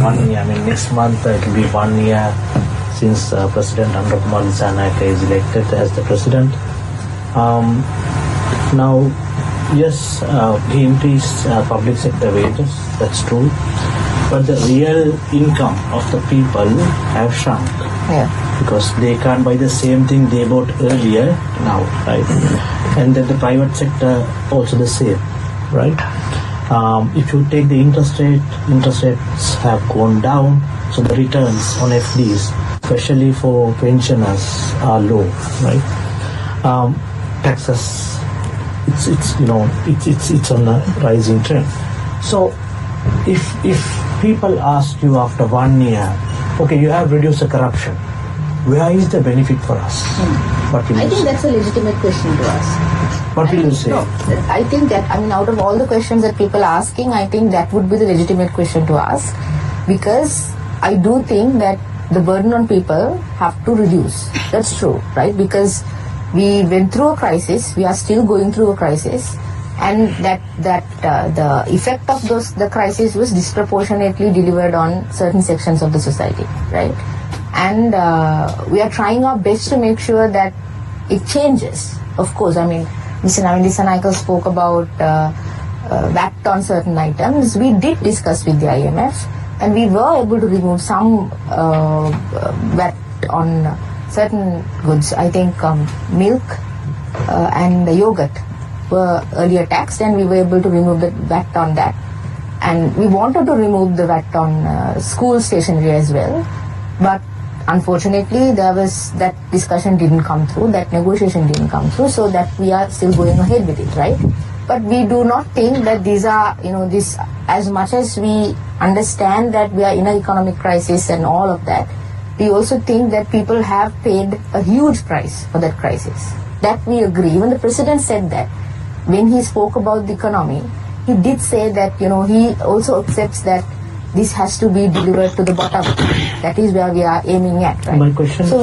1 year. I mean, next month it will be 1 year since President Anura Kumara Dissanayake is elected as the president. Now, yes, he increased public sector wages, that's true. But the real income of the people have shrunk. Yeah. Because they can't buy the same thing they bought earlier now, right? And then the private sector also the same, right? If you take the interest rates have gone down, so the returns on FDs, especially for pensioners, are low, right? Taxes, it's on a rising trend. So if people ask you after 1 year, okay, you have reduced the corruption, where is the benefit for us? What will I you think say? that's a legitimate question to ask. What will you say? No, I think that, out of all the questions that people are asking, I think that would be the legitimate question to ask, because I do think that the burden on people have to reduce. That's true, right? Because we went through a crisis, we are still going through a crisis, and that the effect of the crisis was disproportionately delivered on certain sections of the society, right? And we are trying our best to make sure that it changes. Of course, Mr. Dissanayake spoke about VAT on certain items. We did discuss with the IMF, and we were able to remove some VAT on certain goods. I think milk and yogurt were earlier taxed, and we were able to remove the VAT on that. And we wanted to remove the VAT on school stationery as well, but unfortunately that discussion didn't come through, that negotiation didn't come through, so that we are still going ahead with it, right? But we do not think that these are, this, as much as we understand that we are in an economic crisis and all of that, we also think that people have paid a huge price for that crisis. That we agree. Even the president said that when he spoke about the economy, he did say that, he also accepts that this has to be delivered to the bottom. That is where we are aiming at, right? My question. So